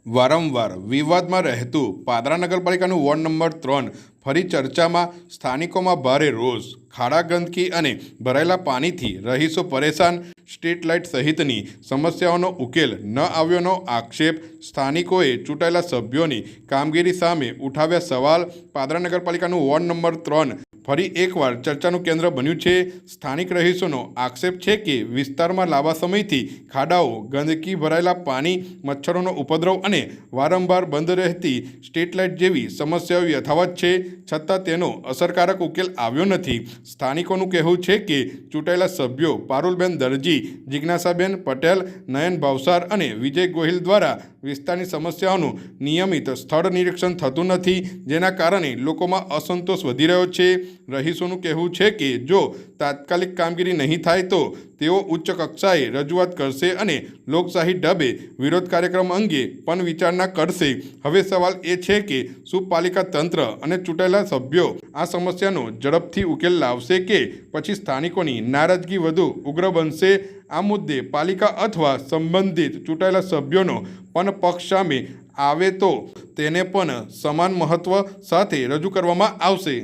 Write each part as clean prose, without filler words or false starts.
વારંવાર વિવાદમાં રહેતું પાદરા નગરપાલિકાનું વોર્ડ નંબર 3 ફરી ચર્ચામાં। સ્થાનિકોમાં ભારે રોષ, ખાડા ગંદકી અને ભરાયેલા પાણીથી રહીશો પરેશાન। સ્ટ્રીટ લાઇટ સહિતની સમસ્યાઓનો ઉકેલ ન આવ્યોનો આક્ષેપ। સ્થાનિકોએ ચૂંટાયેલા સભ્યોની કામગીરી સામે ઉઠાવ્યા સવાલ। પાદરા નગરપાલિકાનું વોર્ડ નંબર 3 ફરી એકવાર ચર્ચાનું કેન્દ્ર બન્યું છે। સ્થાનિક રહીશોનો આક્ષેપ છે કે વિસ્તારમાં લાંબા સમયથી ખાડાઓ, ગંદકી, ભરાયેલા પાણી, મચ્છરોનો ઉપદ્રવ અને વારંવાર બંધ રહેતી સ્ટ્રીટ લાઇટ જેવી સમસ્યાઓ યથાવત છે, છતાં તેનો અસરકારક ઉકેલ આવ્યો નથી। સ્થાનિકોનું કહેવું છે કે ચૂંટાયેલા સભ્યો પારુલબેન દરજી, જિજ્ઞાસાબેન પટેલ, નયન ભાવસાર અને વિજય ગોહિલ દ્વારા વિસ્તારની સમસ્યાઓનું નિયમિત સ્થળ નિરીક્ષણ થતું નથી, જેના કારણે લોકોમાં અસંતોષ વધી રહ્યો છે। રહીશોનું કહેવું છે કે જો તાત્કાલિક કામગીરી નહીં થાય તો તેઓ ઉચ્ચ કક્ષાએ રજૂઆત કરશે અને લોકશાહી ઢબે વિરોધ કાર્યક્રમ અંગે પણ વિચારણા કરશે। હવે સવાલ એ છે કે શું પાલિકા તંત્ર અને ચૂંટાયેલા સભ્યો આ સમસ્યાનો ઝડપથી ઉકેલ લાવશે કે પછી સ્થાનિકોની નારાજગી વધુ ઉગ્ર બનશે? આ મુદ્દે પાલિકા અથવા સંબંધિત ચૂંટાયેલા સભ્યોનો પણ પક્ષ સામે આવે તો તેને પણ સમાન મહત્વ સાથે રજૂ કરવામાં આવશે।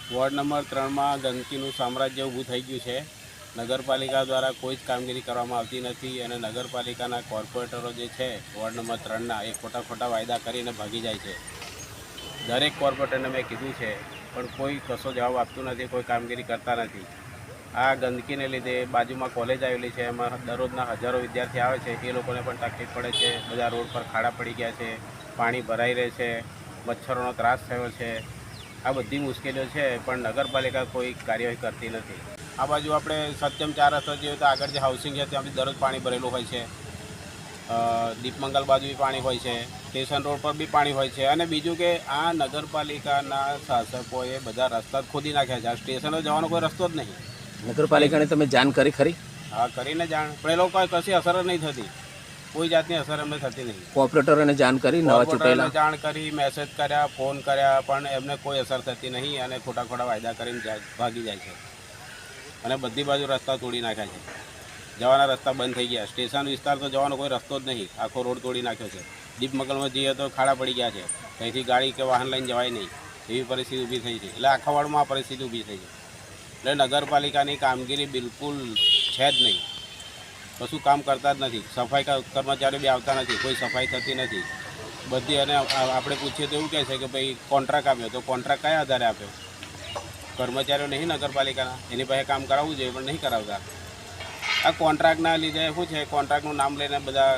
વોર્ડ નંબર 3માં ગંદકીનું સામ્રાજ્ય ઊભું થઈ ગયું છે। નગરપાલિકા દ્વારા કોઈ જ કામગીરી કરવામાં આવતી નથી અને નગરપાલિકાના કોર્પોરેટરો જે છે વોર્ડ નંબર 3ના એ ખોટા વાયદા કરીને ભાગી જાય છે। દરેક કોર્પોરેટરને મેં કીધું છે પણ કોઈ કશો જવાબ આપતું નથી, કોઈ કામગીરી કરતા નથી। આ ગંદકીને લીધે બાજુમાં કોલેજ આવેલી છે, એમાં દરરોજના હજારો વિદ્યાર્થી આવે છે, એ લોકોને પણ તકલીફ પડે છે। બધા રોડ પર ખાડા પડી ગયા છે, પાણી ભરાઈ રહે છે, મચ્છરોનો ત્રાસ થયો છે। આ બધી મુશ્કેલીઓ છે પણ નગરપાલિકા કોઈ કાર્યવાહી કરતી નથી। આ બાજુ આપણે સત્યમ 4 રસ્તા જોઈએ તો આગળ જે હાઉસિંગ છે ત્યાંથી દરરોજ પાણી ભરેલું હોય છે। દીપમંગલ બાજુ બી પાણી હોય છે, સ્ટેશન રોડ પર બી પાણી હોય છે। અને બીજું કે આ નગરપાલિકાના શાસકોએ બધા રસ્તા ખોદી નાખ્યા છે, આ સ્ટેશને જવાનો કોઈ રસ્તો જ નહીં। નગરપાલિકાને તમે જાણ કરી ખરી? હા, કરીને જાણ, પણ એ લોકો કશી અસર જ નહીં થતી, કોઈ જાતની અસર એમને થતી નહીં। કોર્પોરેટરોને જાણ કરી, નવા ચૂંટાયેલા જાણ કરી, મેસેજ કર્યા, ફોન કર્યા, પણ એમને કોઈ અસર થતી નહીં અને ખોટા વાયદા કરીને ભાગી જાય છે અને બધી બાજુ રસ્તા તોડી નાખ્યા છે। જવાના રસ્તા બંધ થઈ ગયા। સ્ટેશન વિસ્તાર તો જવાનો કોઈ રસ્તો જ નહીં, આખો રોડ તોડી નાખ્યો છે। દીપમગલમાં જઈએ તો ખાડા પડી ગયા છે, ત્યાંથી ગાડી કે વાહન લઈને જવાય નહીં, એવી પરિસ્થિતિ ઊભી થઈ છે। એટલે આખા વાડમાં આ પરિસ્થિતિ ઊભી થઈ છે। એટલે નગરપાલિકાની કામગીરી બિલકુલ છે જ નહીં, કશું કામ કરતા જ નથી। સફાઈ કર્મચારીઓ બી આવતા નથી, કોઈ સફાઈ થતી નથી બધી। અને આપણે પૂછીએ તો એવું કહે છે કે ભાઈ કોન્ટ્રાક્ટ આપ્યો, તો કોન્ટ્રાક્ટ કયા આધારે આપ્યો? કર્મચારીઓ નહીં નગરપાલિકાના, એની પાસે કામ કરાવવું જોઈએ પણ નહીં કરાવતા। આ કોન્ટ્રાક્ટના લીધે શું છે, કોન્ટ્રાક્ટનું નામ લઈને બધા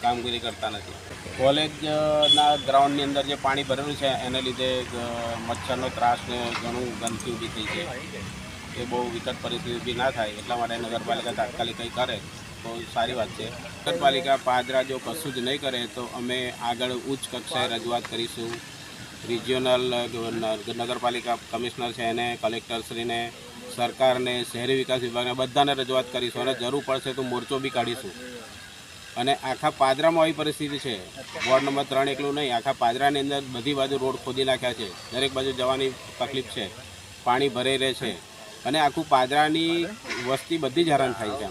કામગીરી કરતા નથી। કોલેજના ગ્રાઉન્ડની અંદર જે પાણી ભરેલું છે એને લીધે મચ્છરનો ત્રાસ ને ઘણું ગંદકી ઊભી થઈ છે। એ બહુ વિકટ પરિસ્થિતિ ઊભી ના થાય એટલા માટે નગરપાલિકા તાત્કાલિક કંઈ કરે તો સારી વાત છે। નગરપાલિકા પાદરા જો કશું જ નહીં કરે તો અમે આગળ ઉચ્ચ કક્ષાએ રજૂઆત કરીશું। રિજિયોનલ નગરપાલિકા કમિશનર છે એને, કલેક્ટરશ્રીને, સરકારને, શહેરી વિકાસ વિભાગને બધાને રજૂઆત કરીશું અને જરૂર પડશે તો મોરચો બી કાઢીશું। અને આખા પાદરામાં આવી પરિસ્થિતિ છે, વોર્ડ નંબર 3 એકલું નહીં, આખા પાદરાની અંદર બધી બાજુ રોડ ખોદી નાખ્યા છે, દરેક બાજુ જવાની તકલીફ છે, પાણી ભરાઈ રહે છે અને આખું પાદરાની વસ્તી બધી જ હેરાન થાય છે।